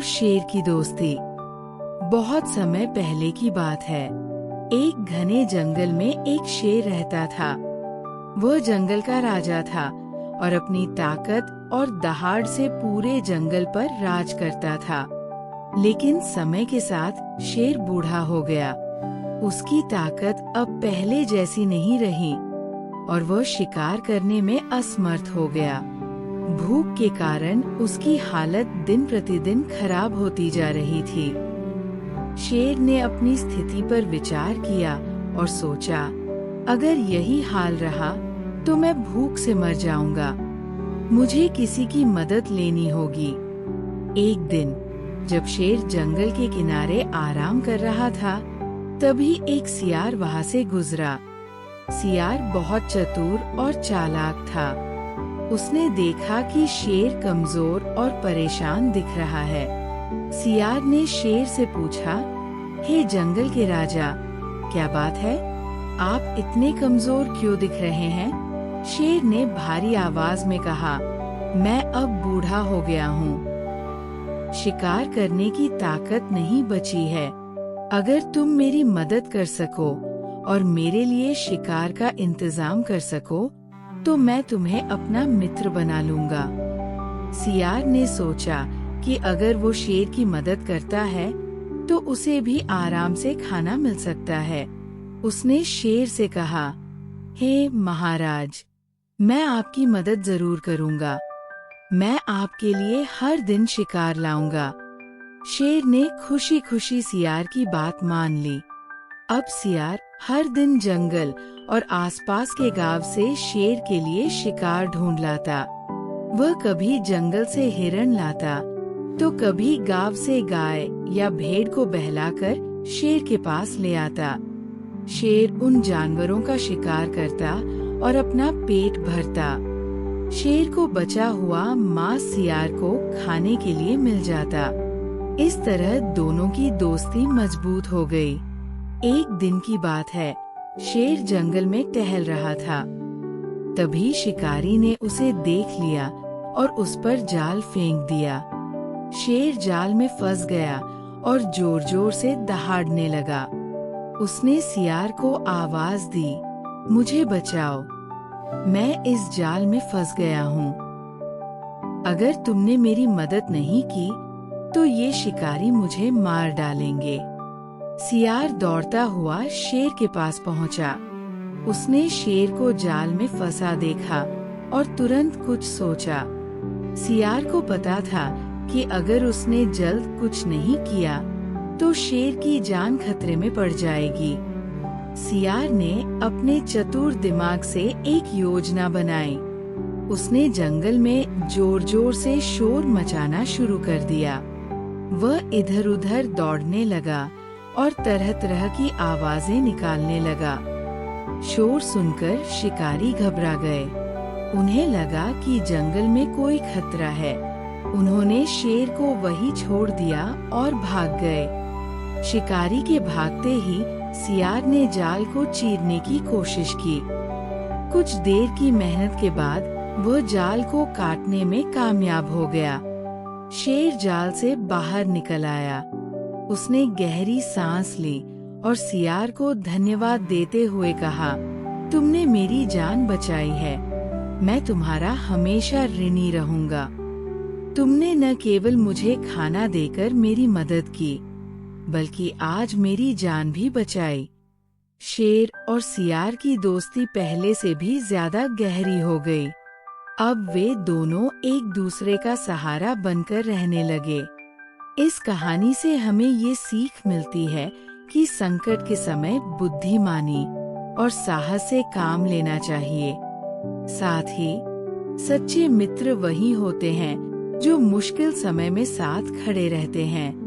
शेर की दोस्ती। बहुत समय पहले की बात है। एक घने जंगल में एक शेर रहता था। वह जंगल का राजा था और अपनी ताकत और दहाड़ से पूरे जंगल पर राज करता था। लेकिन समय के साथ शेर बूढ़ा हो गया। उसकी ताकत अब पहले जैसी नहीं रही और वह शिकार करने में असमर्थ हो गया। भूख के कारण उसकी हालत दिन प्रतिदिन खराब होती जा रही थी। शेर ने अपनी स्थिति पर विचार किया और सोचा, अगर यही हाल रहा तो मैं भूख से मर जाऊंगा। मुझे किसी की मदद लेनी होगी। एक दिन जब शेर जंगल के किनारे आराम कर रहा था, तभी एक सियार वहां से गुजरा। सियार बहुत चतुर और चालाक था। उसने देखा कि शेर कमजोर और परेशान दिख रहा है। सियार ने शेर से पूछा, हे जंगल के राजा, क्या बात है? आप इतने कमजोर क्यों दिख रहे हैं? शेर ने भारी आवाज में कहा, मैं अब बूढ़ा हो गया हूँ। शिकार करने की ताकत नहीं बची है। अगर तुम मेरी मदद कर सको और मेरे लिए शिकार का इंतजाम कर सको, तो मैं तुम्हें अपना मित्र बना लूंगा। सियार ने सोचा कि अगर वो शेर की मदद करता है, तो उसे भी आराम से खाना मिल सकता है। उसने शेर से कहा, हे महाराज, मैं आपकी मदद जरूर करूंगा। मैं आपके लिए हर दिन शिकार लाऊंगा। शेर ने खुशी खुशी सियार की बात मान ली। अब सियार हर दिन जंगल और आसपास के गांव से शेर के लिए शिकार ढूंढ लाता। वह कभी जंगल से हिरण लाता, तो कभी गांव से गाय या भेड़ को बहलाकर शेर के पास ले आता। शेर उन जानवरों का शिकार करता और अपना पेट भरता। शेर को बचा हुआ मांस सियार को खाने के लिए मिल जाता। इस तरह दोनों की दोस्ती मजबूत हो गई। एक दिन की बात है, शेर जंगल में टहल रहा था। तभी शिकारी ने उसे देख लिया और उस पर जाल फेंक दिया। शेर जाल में फंस गया और जोर जोर से दहाड़ने लगा। उसने सियार को आवाज दी, मुझे बचाओ, मैं इस जाल में फंस गया हूँ। अगर तुमने मेरी मदद नहीं की, तो ये शिकारी मुझे मार डालेंगे। सियार दौड़ता हुआ शेर के पास पहुंचा। उसने शेर को जाल में फंसा देखा और तुरंत कुछ सोचा। सियार को पता था कि अगर उसने जल्द कुछ नहीं किया, तो शेर की जान खतरे में पड़ जाएगी। सियार ने अपने चतुर दिमाग से एक योजना बनाई। उसने जंगल में जोर जोर से शोर मचाना शुरू कर दिया। वह इधर उधर दौड़ने लगा और तरह तरह की आवाजें निकालने लगा। शोर सुनकर शिकारी घबरा गए। उन्हें लगा कि जंगल में कोई खतरा है। उन्होंने शेर को वहीं छोड़ दिया और भाग गए। शिकारी के भागते ही सियार ने जाल को चीरने की कोशिश की। कुछ देर की मेहनत के बाद वह जाल को काटने में कामयाब हो गया। शेर जाल से बाहर निकल आया। उसने गहरी सांस ली और सियार को धन्यवाद देते हुए कहा, तुमने मेरी जान बचाई है। मैं तुम्हारा हमेशा ऋणी रहूंगा। तुमने न केवल मुझे खाना देकर मेरी मदद की, बल्कि आज मेरी जान भी बचाई। शेर और सियार की दोस्ती पहले से भी ज्यादा गहरी हो गई। अब वे दोनों एक दूसरे का सहारा बनकर रहने लगे। इस कहानी से हमें ये सीख मिलती है कि संकट के समय बुद्धिमानी और साहस से काम लेना चाहिए। साथ ही सच्चे मित्र वही होते हैं जो मुश्किल समय में साथ खड़े रहते हैं।